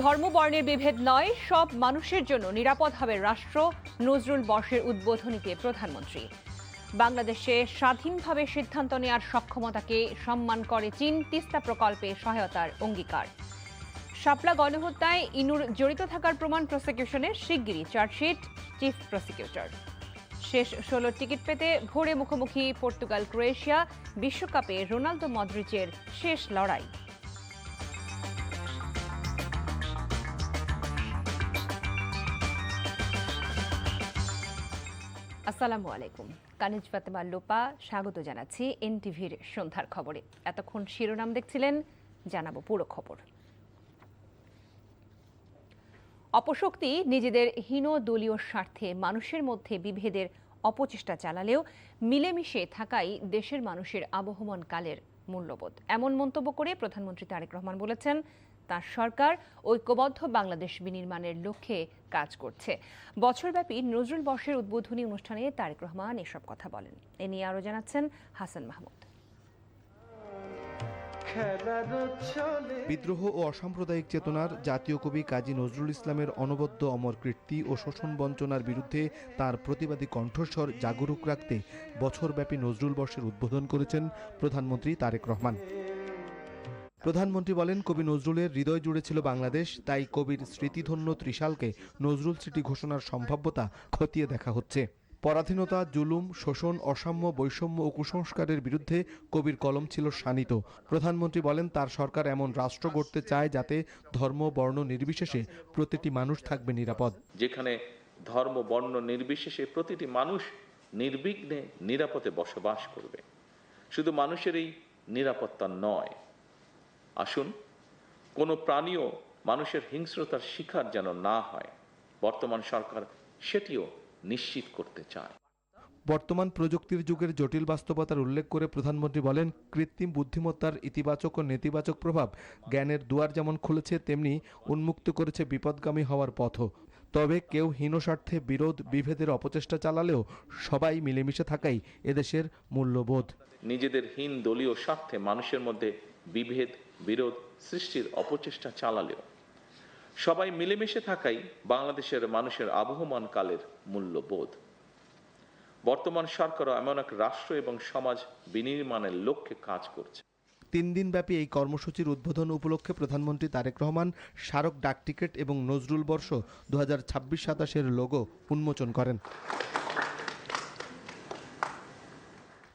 ধর্ম বর্ণের বিভেদ নয়, সব মানুষের জন্য নিরাপদ হবে রাষ্ট্র। নজরুল বর্ষের উদ্বোধনীতে প্রধানমন্ত্রী। বাংলাদেশে স্বাধীনভাবে সিদ্ধান্ত নেওয়ার সক্ষমতাকে সম্মান করে চীন। তিস্তা প্রকল্পে সহায়তার অঙ্গীকার। শাপলা গণহত্যায় ইনুর জড়িত থাকার প্রমাণ প্রসিকিউশনের শিগগিরই চার্জশিট চিফ প্রসিকিউটর। শেষ 16 টিকিট পেতে ভোরে মুখোমুখি পর্তুগাল ক্রোয়েশিয়া। বিশ্বকাপে রোনালদো মদ্রিচের শেষ লড়াই। আসসালামু আলাইকুম। কানিজ ফাতেমা লোপা স্বাগত জানাচ্ছি এনটিভির সন্ধ্যার খবরে। এতক্ষণ শিরোনাম দেখছিলেন, জানাবো পুরো খবর। অপশক্তি নিজেদের হীন দলীয় স্বার্থে মানুষের মধ্যে বিভেদের অপচেষ্টা চালালেও মিলেমিশে থাকাই দেশের মানুষের আবহমান কালের মূল্যবোধ। এমন মন্তব্য করে প্রধানমন্ত্রী তারেক রহমান বলেছেন, তার সরকার ঐক্যবদ্ধ বাংলাদেশ বিনির্মাণের লক্ষ্যে কাজ করছে। বছরব্যাপী নজরুল বর্ষের উদ্বোধনী অনুষ্ঠানে তারেক রহমান এসব কথা বলেন। এ নিয়ে আরও জানাচ্ছেন হাসান মাহমুদ। বিদ্রোহ ও অসাম্প্রদায়িক চেতনার জাতীয় কবি কাজী নজরুল ইসলামের অনবদ্য অমর কীর্তি ও শোষণ বঞ্চনার বিরুদ্ধে তার প্রতিবাদী কণ্ঠস্বর জাগরুক রাখতে বছরব্যাপী নজরুল বর্ষের উদ্বোধন করেছেন প্রধানমন্ত্রী তারেক রহমান। প্রধানমন্ত্রী বলেন, কবি নজরুলের হৃদয় জুড়ে ছিল বাংলাদেশ, তাই কবির স্মৃতিধন্য ত্রিশালকে নজরুল স্মৃতি ঘোষণার সম্ভাব্যতা খতিয়ে দেখা হচ্ছে। পরাধীনতা, জুলুম, শোষণ, অসাম্য, বৈষম্য ও কুসংস্কারের বিরুদ্ধে কবির কলম ছিল শানিত। প্রধানমন্ত্রী বলেন, তার সরকার এমন রাষ্ট্র গড়তে চায় যাতে ধর্ম বর্ণ নির্বিশেষে প্রতিটি মানুষ থাকবে নিরাপদ। যেখানে ধর্ম বর্ণ নির্বিশেষে প্রতিটি মানুষ নির্বিঘ্নে নিরাপদে বসবাস করবে। শুধু মানুষের এই নিরাপত্তা নয়, আসুন কোনো প্রাণীও মানুষের হিংস্রতার শিকার যেন না হয়, বর্তমান সরকার সেটিও নিশ্চিত করতে চায়। বর্তমান প্রযুক্তির যুগের জটিল বাস্তবতার উল্লেখ করে প্রধানমন্ত্রী বলেন, কৃত্রিম বুদ্ধিমত্তার ইতিবাচক ও নেতিবাচক প্রভাব জ্ঞানের দুয়ার যেমন খুলেছে, তেমনি উন্মুক্ত করেছে বিপদগামী হওয়ার পথও। তবে কেউ হীন স্বার্থে বিরোধ বিভেদের অপচেষ্টা চালালেও সবাই মিলেমিশে থাকাই এদেশের মূল্যবোধ। নিজেদের হীন দলীয় স্বার্থে মানুষের মধ্যে বিভেদ বিরোধ সৃষ্টির অপচেষ্টা চালালেও সবাই মিলেমিশে থাকাই বাংলাদেশের মানুষের আবহমান কালের মূল্যবোধ। বর্তমান সরকারও এমন এক রাষ্ট্র এবং সমাজ বিনির্মাণের লক্ষ্যে কাজ করছে। 3 দিনব্যাপী এই কর্মসূচির উদ্বোধন উপলক্ষে প্রধানমন্ত্রী তারেক রহমান স্মারক ডাকটিকিট এবং নজরুল বর্ষ 2026-27 লোগো উন্মোচন করেন।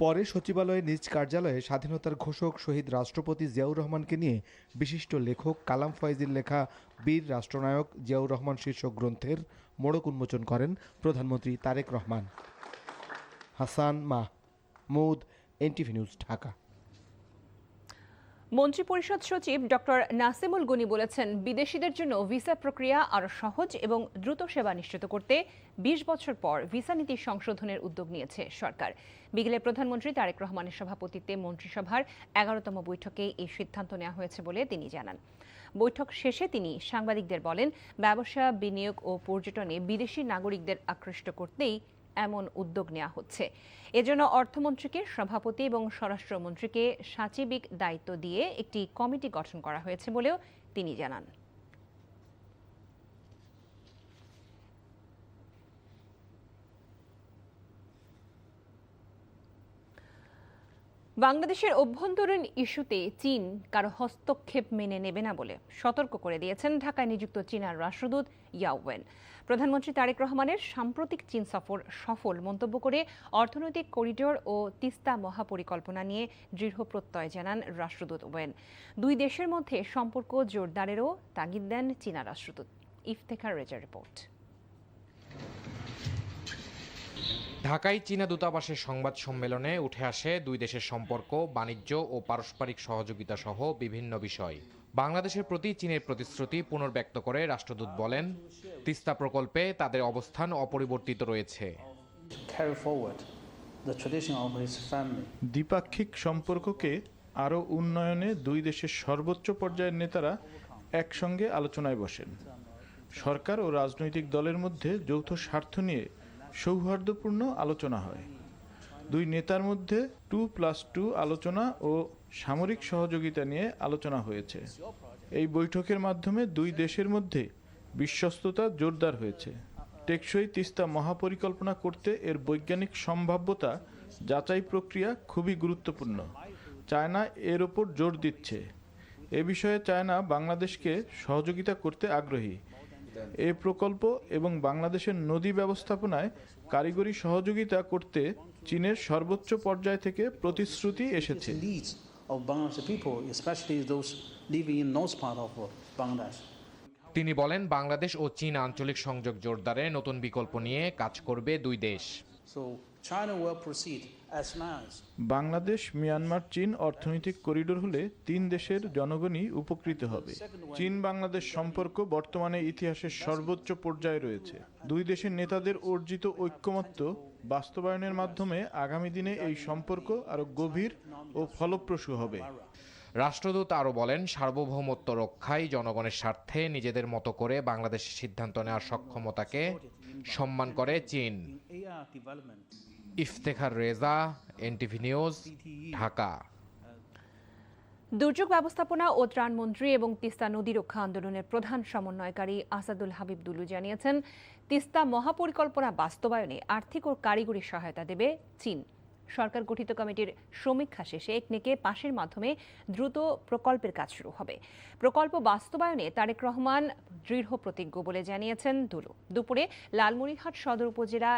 পরে সচিবালয়ে নিজ কার্যালয়ে স্বাধীনতার ঘোষক শহীদ রাষ্ট্রপতি জিয়াউর রহমানকে নিয়ে বিশিষ্ট লেখক কালাম ফয়েজীর লেখা বীর রাষ্ট্রনায়ক জিয়াউর রহমান শীর্ষক গ্রন্থের মোড়ক উন্মোচন করেন প্রধানমন্ত্রী তারেক রহমান। Hasan Mahmud, NTV news, Dhaka. মন্ত্রিপরিষদ সচিব ডক্টর নাসিমুল গনি বলেছেন, বিদেশিদের জন্য ভিসা প্রক্রিয়া আরও সহজ এবং দ্রুত সেবা নিশ্চিত করতে 20 বছর পর ভিসা নীতি সংশোধনের উদ্যোগ নিয়েছে সরকার। বিকেলে প্রধানমন্ত্রী তারেক রহমানের সভাপতিত্বে মন্ত্রিসভার 11তম বৈঠকে এই সিদ্ধান্ত নেওয়া হয়েছে বলে তিনি জানান। বৈঠক শেষে তিনি সাংবাদিকদের বলেন, ব্যবসা, বিনিয়োগ ও পর্যটনে বিদেশি নাগরিকদের আকৃষ্ট করতেই এমন উদ্যোগ নেওয়া হচ্ছে। এজন্য অর্থমন্ত্রীকে সভাপতি এবং স্বরাষ্ট্রমন্ত্রীকে সচিবিক দায়িত্ব দিয়ে একটি কমিটি গঠন করা হয়েছে বলেও তিনি জানান। বাংলাদেশের অভ্যন্তরীণ ইস্যুতে চীন কারো হস্তক্ষেপ মেনে নেবে না বলে সতর্ক করে দিয়েছেন ঢাকায় নিযুক্ত চীনার রাষ্ট্রদূত ইয়াও ওয়েন। প্রধানমন্ত্রী তারেক রহমানের সাম্প্রতিক চীন সফর সফল মন্তব্য করে অর্থনৈতিক করিডোর ও তিস্তা মহাপরিকল্পনা নিয়ে দৃঢ় প্রত্যয় জানান রাষ্ট্রদূত ওয়েন। দুই দেশের মধ্যে সম্পর্ক জোরদারেরও তাগিদ দেন চীনা রাষ্ট্রদূত। ইফতেখার রেজার রিপোর্ট। ঢাকায় চীনা দূতাবাসের সংবাদ সম্মেলনে উঠে আসে দুই দেশের সম্পর্ক, বাণিজ্য ও পারস্পরিক সহযোগিতা সহ বিভিন্ন বিষয়। বাংলাদেশের প্রতি চীনের প্রতিশ্রুতি পুনর্ব্যক্ত করে রাষ্ট্রদূত বলেন, তিস্তা প্রকল্পে তাদের অবস্থান অপরিবর্তিত রয়েছে। দ্বিপাক্ষিক সম্পর্ককে আরও উন্নয়নে দুই দেশের সর্বোচ্চ পর্যায়ের নেতারা একসঙ্গে আলোচনায় বসেন। সরকার ও রাজনৈতিক দলের মধ্যে যৌথ স্বার্থ নিয়ে সৌহার্দ্যপূর্ণ আলোচনা হয়। দুই নেতার মধ্যে 2+2 আলোচনা ও সামরিক সহযোগিতা নিয়ে আলোচনা হয়েছে। এই বৈঠকের মাধ্যমে দুই দেশের মধ্যে বিশ্বস্ততা জোরদার হয়েছে। টেকসই তিস্তা মহাপরিকল্পনা করতে এর বৈজ্ঞানিক সম্ভাব্যতা যাচাই প্রক্রিয়া খুবই গুরুত্বপূর্ণ। চায়না এর ওপর জোর দিচ্ছে। এ বিষয়ে চায়না বাংলাদেশকে সহযোগিতা করতে আগ্রহী। এই প্রকল্প এবং বাংলাদেশের নদী ব্যবস্থাপনায় কারিগরি সহযোগিতা করতে চীনের সর্বোচ্চ পর্যায় থেকে প্রতিশ্রুতি এসেছে। of Bangladeshi people, especially those living in north part of Bangladesh. তিনি বলেন, বাংলাদেশ ও চীন আঞ্চলিক সংযোগ জোরদারে নতুন বিকল্প নিয়ে কাজ করবে দুই দেশ। So China will proceed as long as Bangladesh Myanmar চীন অর্থনৈতিক করিডোর হলে তিন দেশের জনগণই উপকৃত হবে। চীন বাংলাদেশ সম্পর্ক বর্তমানে ইতিহাসের সর্বোচ্চ পর্যায়ে রয়েছে। দুই দেশের নেতাদের অর্জিত ঐক্যমত্য বাস্তবায়নের মাধ্যমে আগামী দিনে এই সম্পর্ক আরো গভীর ও ফলপ্রসূ হবে। রাষ্ট্রদূত আরও বলেন, সার্বভৌমত্ব রক্ষায় জনগণের স্বার্থে নিজেদের মতো করে বাংলাদেশের সিদ্ধান্ত নেওয়ার সক্ষমতাকে সম্মান করে চীন। AR development. Iftekhar Reza, NTV news, Dhaka. দুর্যোগ ব্যবস্থাপনা ও ত্রাণমন্ত্রী এবং তিস্তা নদী রক্ষা আন্দোলনের প্রধান সমন্বয়কারী আসাদুল হাবিব দুলু জানিয়েছেন, তিস্তা মহাপরিকল্পনা বাস্তবায়নে আর্থিক ও কারিগরি সহায়তা দেবে চীন। সরকার গঠিত কমিটির সমীক্ষা শেষে একনেকে পাশের মাধ্যমে দ্রুত প্রকল্পের কাজ শুরু হবে। প্রকল্প বাস্তবায়নে তারেক রহমান দৃঢ় প্রতিজ্ঞ বলে জানিয়েছেন দুলু। দুপুরে লালমনিরহাট সদর উপজেলা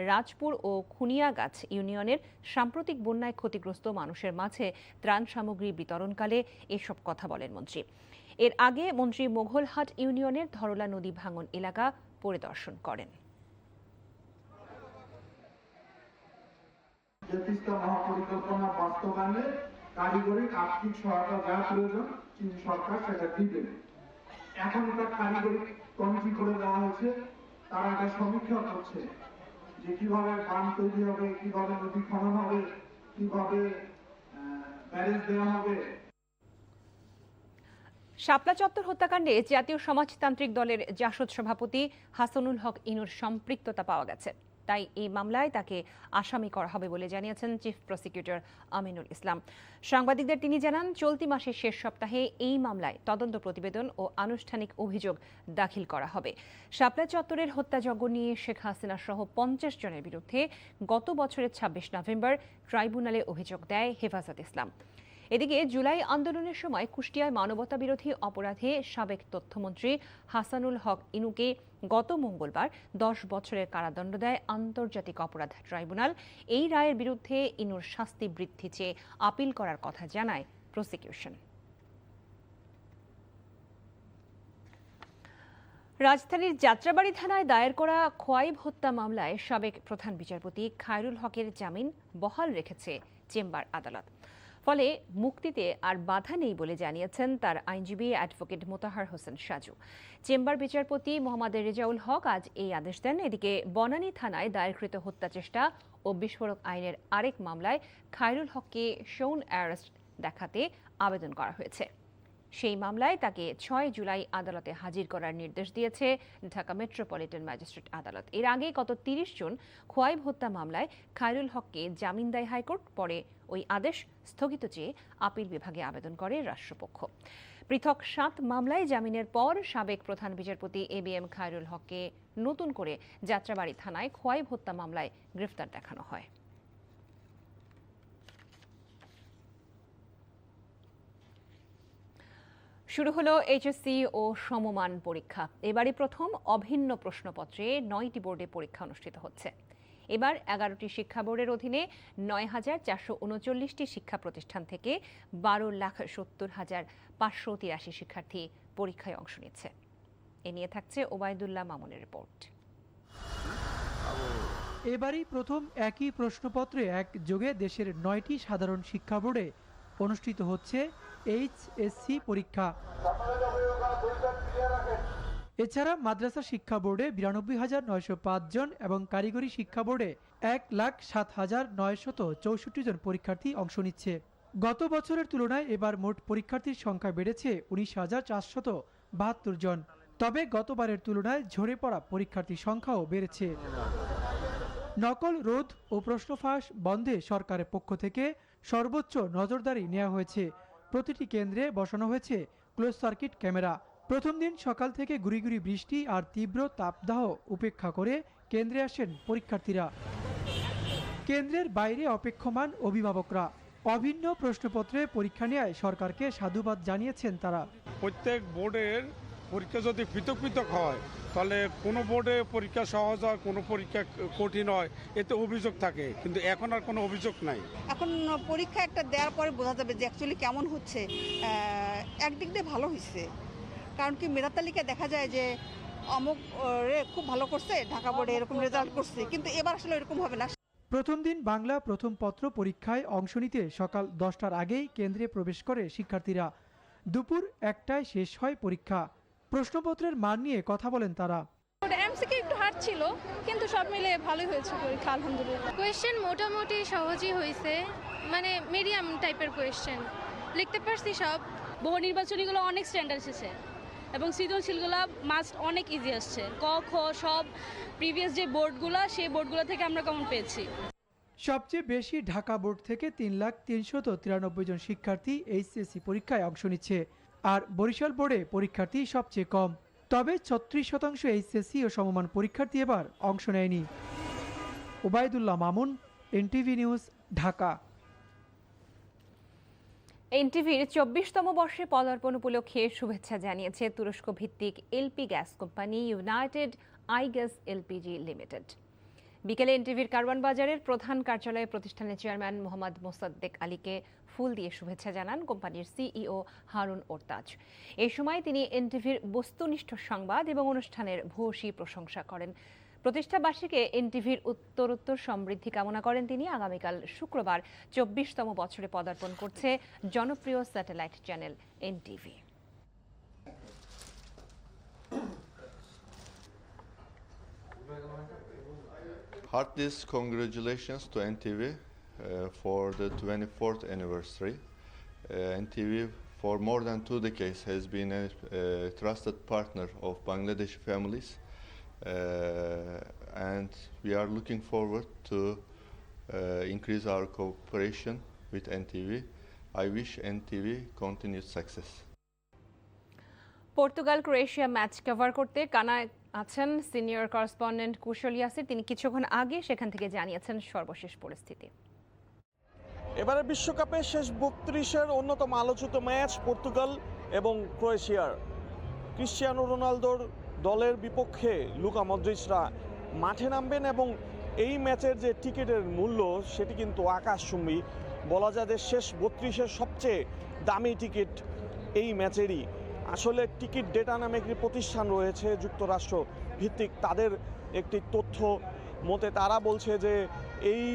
রাজপুর ও খুনিয়াগাছ ইউনিয়নের সাম্প্রতিক বন্যায় ক্ষতিগ্রস্ত মানুষের মাঝে ত্রাণ সামগ্রী বিতরণকালে এসব কথা বলেন মন্ত্রী। এর আগে মন্ত্রী মোঘলহাট ইউনিয়নের ধরলা নদী ভাঙন এলাকা পরিদর্শন করেন। তিস্তা মহাপরিকল্পনা বাস্তবায়নে কারিগরি আর্থিক সহায়তা যা প্রয়োজন চীন সরকার সেটা দিবে। এখন এটা কারিগরি কমিটি করে দেওয়া হয়েছে, তারা এটা সমীক্ষা করছে যে কিভাবে বাঁধ তৈরি হবে, কিভাবে নদী খনন হবে, কিভাবে ব্যারেজ দেওয়া হবে। শাপলা চত্বর হত্যাকাণ্ডে জাতীয় সমাজতান্ত্রিক দলের জাসদ সভাপতি হাসানুল হক ইনুর সম্পৃক্ততা পাওয়া গেছে। তাই এই মামলায় তাকে আসামি করা হবে বলে জানিয়েছেন চিফ প্রসিকিউটর আমিনুল ইসলাম। সাংবাদিকদের তিনি জানান, চলতি মাসের শেষ সপ্তাহে এই মামলায় তদন্ত প্রতিবেদন ও আনুষ্ঠানিক অভিযোগ দাখিল করা হবে। শাপলা চত্বরের হত্যাযজ্ঞ নিয়ে শেখ হাসিনা সহ 50 জনের বিরুদ্ধে গত বছরের 26 নভেম্বর ট্রাইব্যুনালে অভিযোগ দেয় হেফাজত ইসলাম। এদিকে জুলাই আন্দোলনের সময় কুষ্টিয়ায় মানবতা বিরোধী অপরাধে সাবেক তথ্যমন্ত্রী হাসানুল হক ইনুকে গত মঙ্গলবার 10 বছরের কারাদণ্ড দেয় আন্তর্জাতিক অপরাধ ট্রাইব্যুনাল। এই রায়ের বিরুদ্ধে ইনুর শাস্তি বৃদ্ধি চেয়ে আপিল করার কথা জানায় প্রসিকিউশন। রাজধানীর যাত্রাবাড়ি থানায় দায়ের করা খোয়াইব হত্যা মামলায় সাবেক প্রধান বিচারপতি খায়রুল হকের জামিন বহাল রেখেছে চেম্বার আদালত। ফলে মুক্তিতে আর বাধা নেই বলে জানিয়েছেন তার আইনজীবী অ্যাডভোকেট মোতাহার হোসেন সাজু। চেম্বার বিচারপতি মোহাম্মদ রেজাউল হক আজ এই আদেশ দেন। এদিকে বনানী থানায় দায়েরকৃত হত্যা চেষ্টা ও বিস্ফোরক আইনের আরেক মামলায় খায়রুল হককে শোন অ্যারেস্ট দেখাতে আবেদন করা হয়েছে। সেই মামলায় তাকে 6 জুলাই আদালতে হাজির করার নির্দেশ দিয়েছে ঢাকা মেট্রোপলিটন ম্যাজিস্ট্রেট আদালত। এর আগে গত 30 জুন খোয়াইব হত্যা মামলায় খায়রুল হককে জামিন দেয় হাইকোর্ট। পরে ওই আদেশ স্থগিত চেয়ে আপিল বিভাগে আবেদন করে রাষ্ট্রপক্ষ। পৃথক 7 মামলায় জামিনের পর সাবেক প্রধান বিচারপতি ABM খায়রুল হককে নতুন করে যাত্রাবাড়ি থানায় খোয়াইব হত্যা মামলায় গ্রেফতার দেখানো হয়। শুরু হলো এইচএসসি ও সমমান পরীক্ষা। এবারই প্রথম অভিন্ন প্রশ্নপত্রে 9টি বোর্ডে পরীক্ষা অনুষ্ঠিত হচ্ছে। এবার 11টি শিক্ষা বোর্ডের অধীনে 9,439টি শিক্ষা প্রতিষ্ঠান থেকে 12,70,583 শিক্ষার্থী পরীক্ষায় অংশ নিচ্ছে। এ নিয়ে থাকছে ওবায়দুল্লাহ মামুনের রিপোর্ট। এবারই প্রথম একই প্রশ্নপত্রে একযোগে দেশের 9টি সাধারণ শিক্ষা বোর্ডে অনুষ্ঠিত হচ্ছে এইচএসসি পরীক্ষা। এছাড়া মাদ্রাসা শিক্ষা বোর্ডে 92,905 জন এবং কারিগরি শিক্ষা বোর্ডে 1,07,964 জন পরীক্ষার্থী অংশ নিচ্ছে। গত বছরের তুলনায় এবার মোট পরীক্ষার্থীর সংখ্যা বেড়েছে 19,472 জন। তবে গতবারের তুলনায় ঝরে পড়া পরীক্ষার্থীর সংখ্যাও বেড়েছে। নকল রোধ ও প্রশ্ন ফাঁস বন্ধে সরকারের পক্ষ থেকে সর্বোচ্চ নজরদারি নেওয়া হয়েছে। প্রতিটি কেন্দ্রে বসানো হয়েছে ক্লোজ সার্কিট ক্যামেরা। প্রথম দিন সকাল থেকে গুড়ি গুড়ি বৃষ্টি আর তীব্র তাপদাহ উপেক্ষা করে কেন্দ্রে আসেন পরীক্ষার্থীরা। কেন্দ্রের বাইরে অপেক্ষমান অভিভাবকরা। অভিন্ন প্রশ্নপত্রে পরীক্ষা নেয় সরকারকে সাধুবাদ জানিয়েছেন তারা। প্রত্যেক বোর্ডের পরীক্ষা যদি পৃথক পৃথক হয় তাহলে কোনো বোর্ডে পরীক্ষা সহজ হয়, কোনো পরীক্ষা কঠিন হয়, এতে অভিযোগ থাকে, কিন্তু এখন আর কোনো অভিযোগ নাই। এখন পরীক্ষা একটা দেওয়ার পরে বোঝা যাবে যে অ্যাকচুয়ালি কেমন হচ্ছে। একদিক দিয়ে ভালো হয়েছে, কারণ কি মেধা তালিকায় দেখা যায় যে অমুক রে খুব ভালো করছে, ঢাকা বোর্ডে এরকম রেজাল্ট করছে, কিন্তু এবার আসলে এরকম হবে না। প্রথম দিন বাংলা প্রথম পত্র পরীক্ষায় অংশ নিতে সকাল 10টার আগেই কেন্দ্রে প্রবেশ করে শিক্ষার্থীরা। দুপুর 1টায় শেষ হয় পরীক্ষা। প্রশ্নপত্রের মান নিয়ে কথা বলেন তারা। এমসিকিউ একটু হার্ড ছিল, কিন্তু সব মিলে ভালোই হয়েছে পরীক্ষা, আলহামদুলিল্লাহ। কোয়েশ্চেন মোটামুটি সহজই হয়েছে, মানে মিডিয়াম টাইপের কোয়েশ্চেন, লিখতে পারছি সব। বহু নির্বাচনীগুলো অনেক স্ট্যান্ডার্ড এসেছে এবং সৃজনশীলগুলো মাস্ট অনেক ইজি আসছে। ক খ সব প্রিভিয়াস যে বোর্ডগুলো, সেই বোর্ডগুলো থেকে আমরা কমন পেয়েছি। সবচেয়ে বেশি ঢাকা বোর্ড থেকে 3,393,093 জন শিক্ষার্থী এইচএসসি পরীক্ষায় অংশ নিচ্ছে, আর বরিশাল বোর্ডে পরীক্ষার্থী সবচেয়ে কম। তবে 36% এইচএসসি ও সমমান পরীক্ষার্থী এবার অংশ নেয়নি। Obaidullah Mamun, NTV news, Dhaka. এনটিভির 24তম বর্ষে পদার্পণ উপলক্ষে শুভেচ্ছা জানিয়েছে তুরস্ক ভিত্তিক LP gas company United Aygaz LPG limited. বিকেলে এনটিভির কারওয়ান বাজারের প্রধান কার্যালয়ে প্রতিষ্ঠানের চেয়ারম্যান মোহাম্মদ মোসাদ্দেক আলীকে ফুল দিয়ে শুভেচ্ছা জানান কোম্পানির সিইও হারুন ওরতাজ। এই সময় তিনি এনটিভির বস্তুনিষ্ঠ সংবাদ এবং অনুষ্ঠানের ভূয়সী প্রশংসা করেন। প্রতিষ্ঠাবার্ষিকীতে এনটিভির উত্তরোত্তর সমৃদ্ধি কামনা করেন তিনি। আগামীকাল শুক্রবার 24তম বছরে পদার্পণ করছে জনপ্রিয় satellite channel NTV. Heartiest congratulations to NTV for the 24th anniversary. NTV for more than 2 decades has been a trusted partner of Bangladeshi families, and we are looking forward to increase our cooperation with NTV. I wish NTV continued success. Portugal Croatia match cover করতে কানায় আছেন senior correspondent কুশল ইয়াসির। তিনি কিছুক্ষণ আগে সেখান থেকে জানিয়েছেন সর্বশেষ পরিস্থিতি। এবারে বিশ্বকাপে শেষ 32-এর অন্যতম আলোচিত ম্যাচ পর্তুগাল এবং ক্রোয়েশিয়ার। ক্রিশ্চিয়ানো রোনালদোর দলের বিপক্ষে লুকা মদ্রিচরা মাঠে নামবেন এবং এই ম্যাচের যে টিকিটের মূল্য সেটি কিন্তু আকাশচুম্বী। বলা যায় যে শেষ 32-এর সবচেয়ে দামি টিকিট এই ম্যাচেরই। আসলে টিকিট ডেটা নামে একটি প্রতিষ্ঠান রয়েছে যুক্তরাষ্ট্র ভিত্তিক, তাদের একটি তথ্য মতে তারা বলছে যে এই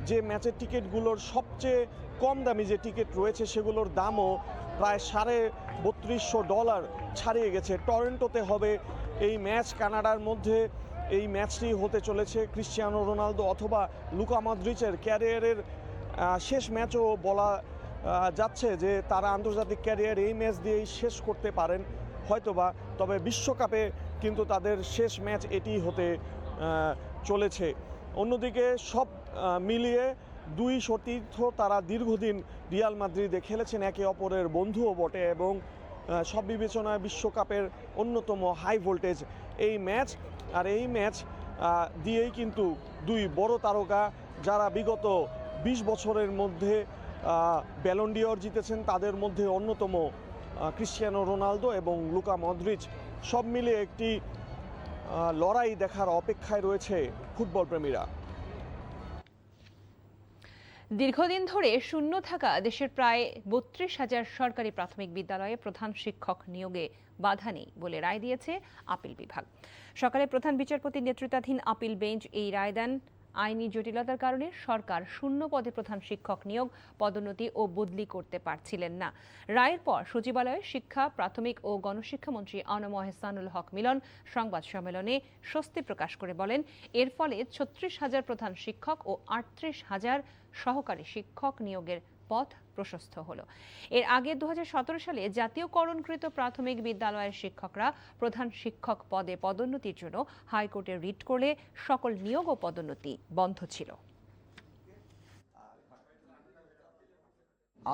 যে ম্যাচের টিকিটগুলোর সবচেয়ে কম দামি যে টিকিট রয়েছে সেগুলোর দামও প্রায় $3200 ছাড়িয়ে গেছে। টরন্টোতে হবে এই ম্যাচ। কানাডার মধ্যে এই ম্যাচটি হতে চলেছে ক্রিশ্চিয়ানো রোনালদো অথবা লুকা মদ্রিচের ক্যারিয়ারের শেষ ম্যাচও বলা যাচ্ছে যে তারা আন্তর্জাতিক ক্যারিয়ার এই ম্যাচ দিয়েই শেষ করতে পারেন হয়তোবা। তবে বিশ্বকাপে কিন্তু তাদের শেষ ম্যাচ এটি হতে চলেছে। অন্যদিকে সব মিলিয়ে দুই সতীর্থ তারা দীর্ঘদিন রিয়াল মাদ্রিদে খেলেছেন, একে অপরের বন্ধুও বটে এবং সব বিবেচনায় বিশ্বকাপের অন্যতম হাই ভোল্টেজ এই ম্যাচ। আর এই ম্যাচ দিয়েই কিন্তু দুই বড় তারকা যারা বিগত 20 বছরের মধ্যে ব্যালন ডিওর জিতেছেন তাদের মধ্যে অন্যতম ক্রিশ্চিয়ানো রোনালদো এবং লুকা মদ্রিচ। সব মিলিয়ে একটি লড়াই দেখার অপেক্ষায় রয়েছে ফুটবল প্রেমীরা। দীর্ঘদিন ধরে শূন্য থাকা দেশের প্রায় 32,000 সরকারি প্রাথমিক বিদ্যালয়ে প্রধান শিক্ষক নিয়োগে বাধা নেই বলে রায় দিয়েছে আপিল বিভাগ। সকালে প্রধান বিচারপতির নেতৃত্বাধীন আপিল বেঞ্চ এই রায় দেন। আইনি জটিলতার কারণে সরকার শূন্য পদে প্রধান শিক্ষক নিয়োগ, পদোন্নতি ও বদলি করতে পারছিলেন না। রায়ের পর সচিবালয়ে শিক্ষা, প্রাথমিক ও গণশিক্ষামন্ত্রী আনম এহসানুল হক মিলন সংবাদ সম্মেলনে স্বস্তি প্রকাশ করে বলেন, এর ফলে 36,000 প্রধান শিক্ষক ও 38,000 সহকারী শিক্ষক নিয়োগের পথ প্রশস্ত হলো। এর আগে 2017 সালে জাতীয়করণকৃত প্রাথমিক বিদ্যালয়ের শিক্ষকরা প্রধান শিক্ষক পদে পদোন্নতির জন্য হাইকোর্টে রিট করলে সকল নিয়োগ ও পদোন্নতি বন্ধ ছিল।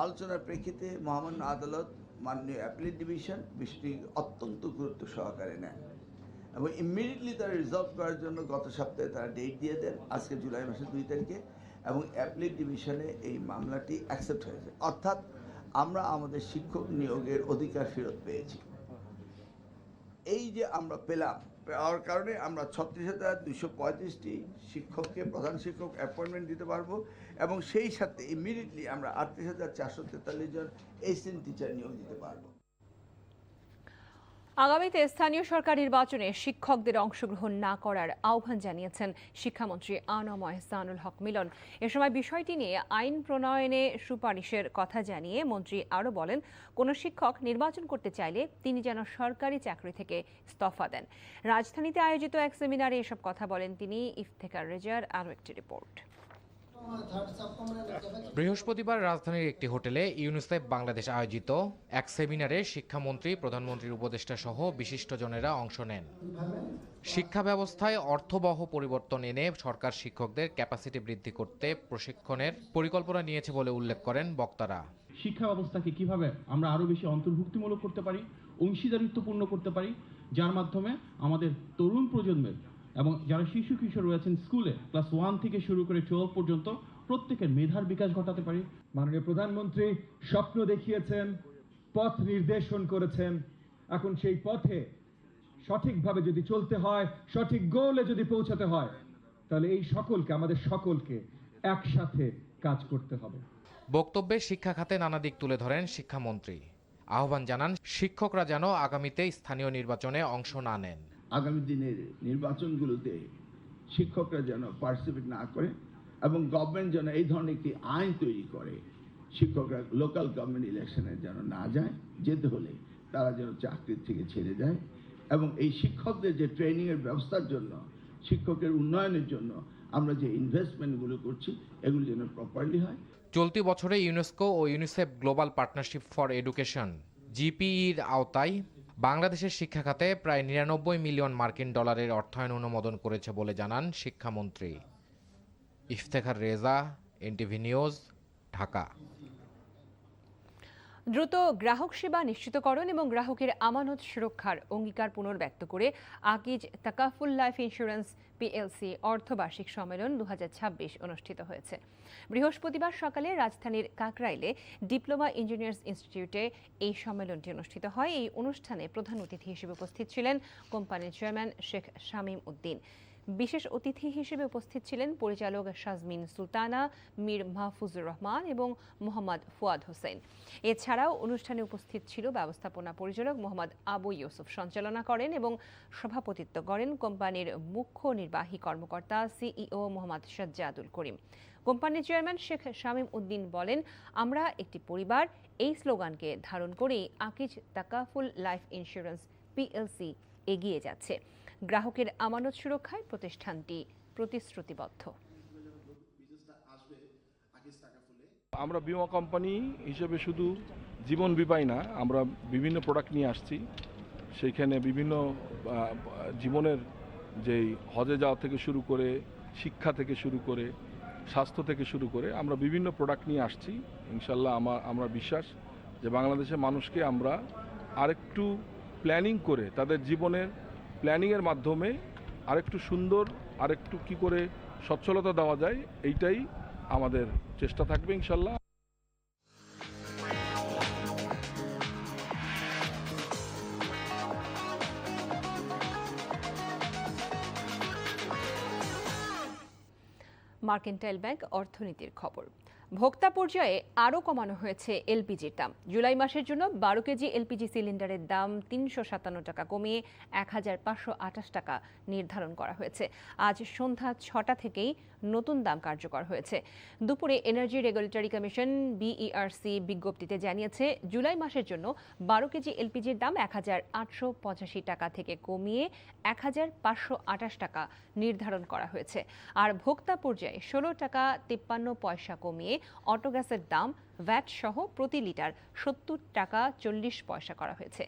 আলোচনার প্রেক্ষিতে মহামান্য আদালত মাননীয় অ্যাপিলেট ডিভিশন বিষয়টি অত্যন্ত গুরুত্ব সহকারে নেন এবং ইমিডিয়েটলি তারা রিজলভ করার জন্য গত সপ্তাহে তারা ডেট দিয়ে দেন, আজকে জুলাই মাসের 2 তারিখে, এবং অ্যাপিলেট ডিভিশনে এই মামলাটি অ্যাকসেপ্ট হয়েছে। অর্থাৎ আমরা আমাদের শিক্ষক নিয়োগের অধিকার ফেরত পেয়েছি। এই যে আমরা পেলাম, পাওয়ার কারণে আমরা 36,235টি শিক্ষককে প্রধান শিক্ষক অ্যাপয়েন্টমেন্ট দিতে পারবো এবং সেই সাথে ইমিডিয়েটলি আমরা 38,443 জন এসিস্ট্যান্ট টিচার নিয়োগ দিতে পারবো। আগামীতে স্থানীয় সরকার নির্বাচনে শিক্ষকদের অংশগ্রহণ না করার আহ্বান জানিয়েছেন শিক্ষামন্ত্রী আনম এহসানুল হক মিলন। এ সময় বিষয়টি নিয়ে আইন প্রণয়নে সুপারিশের কথা জানিয়ে মন্ত্রী আরও বলেন, কোনো শিক্ষক নির্বাচন করতে চাইলে তিনি যেন সরকারি চাকরি থেকে ইস্তফা দেন। রাজধানীতে আয়োজিত এক সেমিনারে এসব কথা বলেন তিনি। ইফতেখার রেজার আরও একটি রিপোর্ট। বৃহস্পতিবার রাজধানীর একটি হোটেলে ইউনিসেফ বাংলাদেশ আয়োজিত এক সেমিনারে শিক্ষামন্ত্রী, প্রধানমন্ত্রীর উপদেষ্টা সহ বিশিষ্টজনেরা অংশ নেন। শিক্ষা ব্যবস্থায় অর্থবহ পরিবর্তন এনে সরকার শিক্ষকদের ক্যাপাসিটি বৃদ্ধি করতে প্রশিক্ষণের পরিকল্পনা নিয়েছে বলে উল্লেখ করেন বক্তারা। শিক্ষা ব্যবস্থাকে কিভাবে আমরা আরো বেশি অন্তর্ভুক্তিমূলক করতে পারি, অংশীদারিত্বপূর্ণ করতে পারি, যার মাধ্যমে আমাদের তরুণ প্রজন্মের এবং যারা শিশু কিশোর রয়েছেন স্কুলে ক্লাস 1 থেকে শুরু করে 12 পর্যন্ত প্রত্যেকের মেধার বিকাশ ঘটাতে পারি। মাননীয় প্রধানমন্ত্রী স্বপ্ন দেখিয়েছেন, পথ নির্দেশন করেছেন। এখন সেই পথে সঠিকভাবে যদি চলতে হয়, সঠিক গোলে যদি পৌঁছাতে হয়, তাহলে এই সকলকে, আমাদের সকলকে একসাথে কাজ করতে হবে। বক্তব্যে শিক্ষা খাতে নানা দিক তুলে ধরেন শিক্ষামন্ত্রী। আহ্বান জানান শিক্ষকরা যেন আগামীতে স্থানীয় নির্বাচনে অংশ না নেন। আগামী দিনের নির্বাচনগুলোতে শিক্ষকরা যেন পার্টিসিপেট না করে এবং গভর্নমেন্ট যেন এই ধরনের একটি আইন তৈরি করে শিক্ষকরা লোকাল গভর্নমেন্ট ইলেকশনে যেন না যায়, যেতে হলে তারা যেন চাকরির থেকে ছেড়ে যায় এবং এই শিক্ষকদের যে ট্রেনিংয়ের ব্যবস্থার জন্য, শিক্ষকের উন্নয়নের জন্য আমরা যে ইনভেস্টমেন্টগুলো করছি এগুলো যেন প্রপারলি হয়। চলতি বছরে ইউনেস্কো ও UNICEF global partnership for education জিপিইর আওতায় বাংলাদেশের শিক্ষা খাতে প্রায় 99 মিলিয়ন মার্কিন ডলারের অর্থায়ন অনুমোদন করেছে বলে জানান শিক্ষামন্ত্রী। Iftekhar Reza, NTV news, Dhaka. দ্রুত গ্রাহক সেবা নিশ্চিতকরণ এবং গ্রাহকের আমানত সুরক্ষার অঙ্গীকার পুনর্ব্যক্ত করে Akij Takaful life insurance PLC অর্ধবার্ষিক সম্মেলন 2026 অনুষ্ঠিত হয়েছে। বৃহস্পতিবার সকালে রাজধানীর কাকরাইলে ডিপ্লোমা ইঞ্জিনিয়ার্স ইনস্টিটিউটে এই সম্মেলনটি অনুষ্ঠিত হয়। এই অনুষ্ঠানে প্রধান অতিথি হিসেবে উপস্থিত ছিলেন কোম্পানির চেয়ারম্যান শেখ শামীম উদ্দিন। বিশেষ অতিথি হিসেবে উপস্থিত ছিলেন পরিচালক শাজমিন সুলতানা, মীর মাহফুজুর রহমান এবং মোহাম্মদ ফুয়াদ হোসেন। এছাড়াও অনুষ্ঠানে উপস্থিত ছিল ব্যবস্থাপনা পরিচালক মোহাম্মদ আবু ইউসুফ, সঞ্চালনা করেন এবং সভাপতিত্ব করেন কোম্পানির মুখ্য নির্বাহী কর্মকর্তা সিইও মোহাম্মদ সাজ্জাদুল করিম। কোম্পানির চেয়ারম্যান শেখ শামীম উদ্দিন বলেন, আমরা একটি পরিবার, এই স্লোগানকে ধারণ করেই Akij Takaful life insurance PLC এগিয়ে যাচ্ছে। গ্রাহকের আমানত সুরক্ষায় প্রতিষ্ঠানটি প্রতিশ্রুতিবদ্ধ। আমরা বীমা কোম্পানি হিসেবে শুধু জীবন বিমাই না, আমরা বিভিন্ন প্রোডাক্ট নিয়ে আসছি। সেইখানে বিভিন্ন জীবনের যেই হজে যাওয়া থেকে শুরু করে, শিক্ষা থেকে শুরু করে, স্বাস্থ্য থেকে শুরু করে আমরা বিভিন্ন প্রোডাক্ট নিয়ে আসছি। ইনশাল্লাহ আমরা বিশ্বাস যে বাংলাদেশের মানুষকে আমরা আরেকটু প্ল্যানিং করে, তাদের জীবনের প্ল্যানিংয়ের মাধ্যমে আরেকটু সুন্দর, আরেকটু কি করে সচ্ছলতা দেওয়া যায়, এইটাই আমাদের চেষ্টা থাকবে ইনশাল্লাহ। মার্কেন্টাইল ব্যাংক অর্থনীতির খবর। ভোক্তা পর্যায়ে আরও কমানো হয়েছে এলপিজির দাম। জুলাই মাসের জন্য 12 কেজি এলপিজি সিলিন্ডারের দাম 357 টাকা কমিয়ে 1528 টাকা নির্ধারণ করা হয়েছে। আজ সন্ধ্যা 6টা থেকেই নতুন দাম কার্যকর হয়েছে। দুপুরে এনার্জি রেগুলেটরি কমিশন বিইআরসি বিজ্ঞপ্তিতে জানিয়েছে, জুলাই মাসের জন্য 12 কেজি এলপিজির দাম 1885 টাকা থেকে কমিয়ে 1528 টাকা নির্ধারণ করা হয়েছে। আর ভোক্তা পর্যায়ে 16 টাকা 53 পয়সা কমিয়ে অটো গ্যাসের দাম ভ্যাট সহ প্রতি লিটার 70 টাকা 40 পয়সা করা হয়েছে।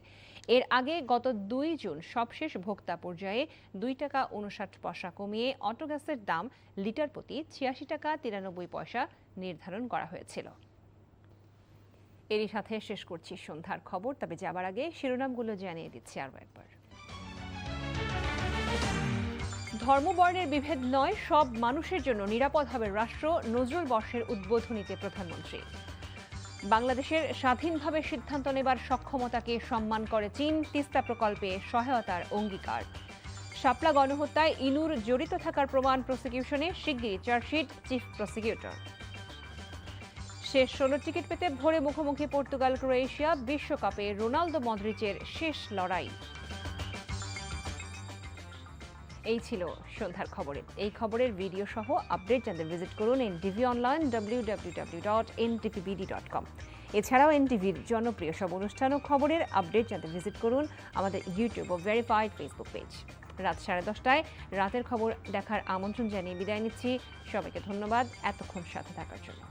এর আগে গত 2 জুন সবশেষ ভোক্তা পর্যায়ে 2 টাকা 59 পয়সা কমিয়ে অটো গ্যাসের দাম লিটার প্রতি 86 টাকা 93 পয়সা নির্ধারণ করা হয়েছিল। এরই সাথে শেষ করছি সন্ধ্যার খবর, তবে যাবার আগে শিরোনামগুলো জানিয়ে দিচ্ছি আরও একবার। ধর্মবর্ণের বিভেদ নয়, সব মানুষের জন্য নিরাপদ হবে রাষ্ট্র, নজরুল বর্ষের উদ্বোধনীতে প্রধানমন্ত্রী। বাংলাদেশের স্বাধীনভাবে সিদ্ধান্ত নেবার সক্ষমতাকে সম্মান করে চীন, তিস্তা প্রকল্পে সহায়তার অঙ্গীকার। শাপলা গণহত্যায় ইনুর জড়িত থাকার প্রমাণ প্রসিকিউশনে, শিগগিরই চার্জশিট চিফ প্রসিকিউটর। শেষ 16 টিকিট পেতে ভোরে মুখোমুখি পর্তুগাল ক্রোয়েশিয়া, বিশ্বকাপে রোনালদো মদ্রিচের শেষ লড়াই। এই ছিল সন্ধ্যার খবরে। এই খবরের ভিডিও সহ আপডেট জানতে ভিজিট করুন এনটিভি অনলাইন www.ntpbd.com। এছাড়াও এনটিভির জনপ্রিয় সব অনুষ্ঠান ও খবরের আপডেট জানতে ভিজিট করুন আমাদের ইউটিউব ও ভেরিফাইড ফেসবুক পেজ। রাত 10:30টায় রাতের খবর দেখার আমন্ত্রণ জানিয়ে বিদায় নিচ্ছি। সবাইকে ধন্যবাদ এতক্ষণ সাথে থাকার জন্য।